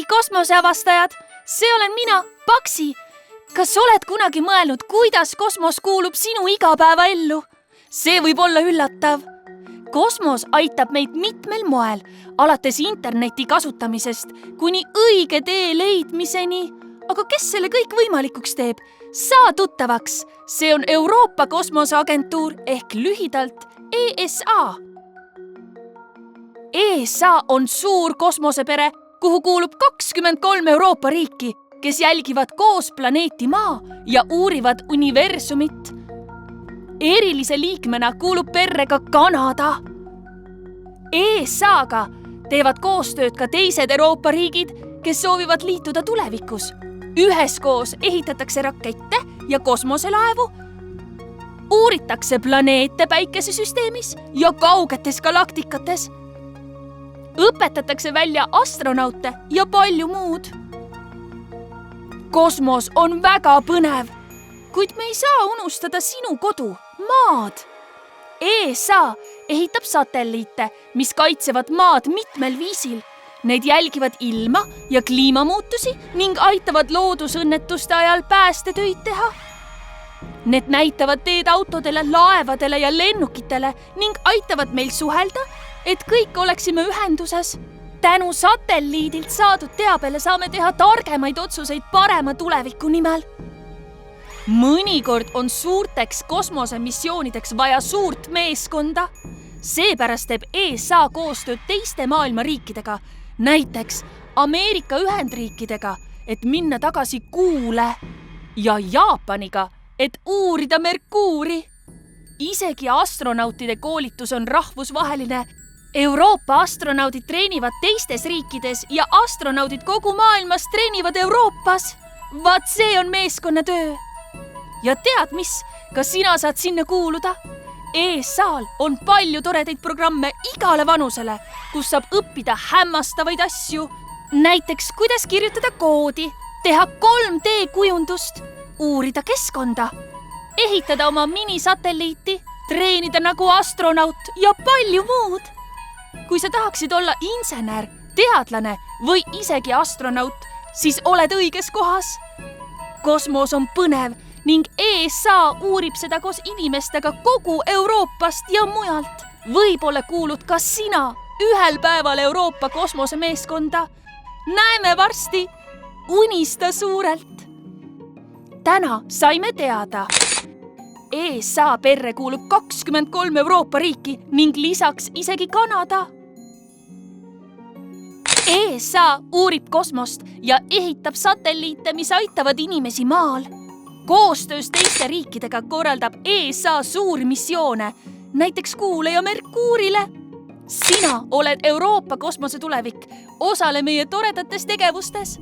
kosmoseavastajad! See olen mina, Paksi! Kas oled kunagi mõelnud, kuidas kosmos kuulub sinu igapäevaellu? See võib olla üllatav. Kosmos aitab meid mitmel moel, alates interneti kasutamisest kuni õige tee leidmiseni. Aga kes selle kõik võimalikuks teeb? Saa tuttavaks! See on Euroopa Kosmoseagentuur ehk lühidalt ESA. ESA on suur kosmosepere, kuhu kuulub 23 Euroopa riiki, kes jälgivad koos planeeti Maa ja uurivad universumit. Erilise liikmena kuulub perre ka Kanada. ESA-ga teevad koostööd ka teised Euroopa riigid, kes soovivad liituda tulevikus. Üheskoos ehitatakse rakette ja kosmoselaevu, uuritakse planeete päikesesüsteemis ja kaugetes galaktikates, õpetatakse välja astronaute ja palju muud. Kosmos on väga põnev, kuid me ei saa unustada sinu kodu, Maad. ESA ehitab satelliite, mis kaitsevad Maad mitmel viisil. Need jälgivad ilma ja kliimamuutusi ning aitavad loodusõnnetuste ajal päästetöid teha. Need näitavad teed autodele, laevadele ja lennukitele ning aitavad meil suhelda, et kõik oleksime ühenduses. Tänu satelliidilt saadud teabele saame teha targemaid otsuseid parema tuleviku nimel. Mõnikord on suurteks kosmosemissioonideks vaja suurt meeskonda. Seepärast teeb ESA koostööd teiste maailma riikidega, näiteks Ameerika Ühendriikidega, et minna tagasi Kuule ja Jaapaniga, et uurida Merkuuri. Isegi astronautide koolitus on rahvusvaheline. Euroopa astronaudid treenivad teistes riikides ja astronaudid kogu maailmas treenivad Euroopas. Vaat see on meeskonnatöö. Ja tead mis, ka sina saad sinna kuuluda. ESA-l on palju toredaid programme igale vanusele, kus saab õppida hämmastavaid asju. Näiteks, kuidas kirjutada koodi, teha 3D-kujundust, uurida keskkonda, ehitada oma minisatelliiti, treenida nagu astronaut ja palju muud. Kui sa tahaksid olla insener, teadlane või isegi astronaut, siis oled õiges kohas. Kosmos on põnev ning ESA uurib seda koos inimestega kogu Euroopast ja mujalt. Võib-olla kuulud ka sina ühel päeval Euroopa kosmosemeeskonda. Näeme varsti! Unista suurelt! Täna saime teada. ESA perre kuulub 23 Euroopa riiki ning lisaks isegi Kanada. ESA uurib kosmost ja ehitab satelliite, mis aitavad inimesi Maal. Koostöös teiste riikidega korraldab ESA suuri missioone, näiteks Kuule ja Merkuurile. Sina oled Euroopa kosmose tulevik. Osale meie toredates tegevustes.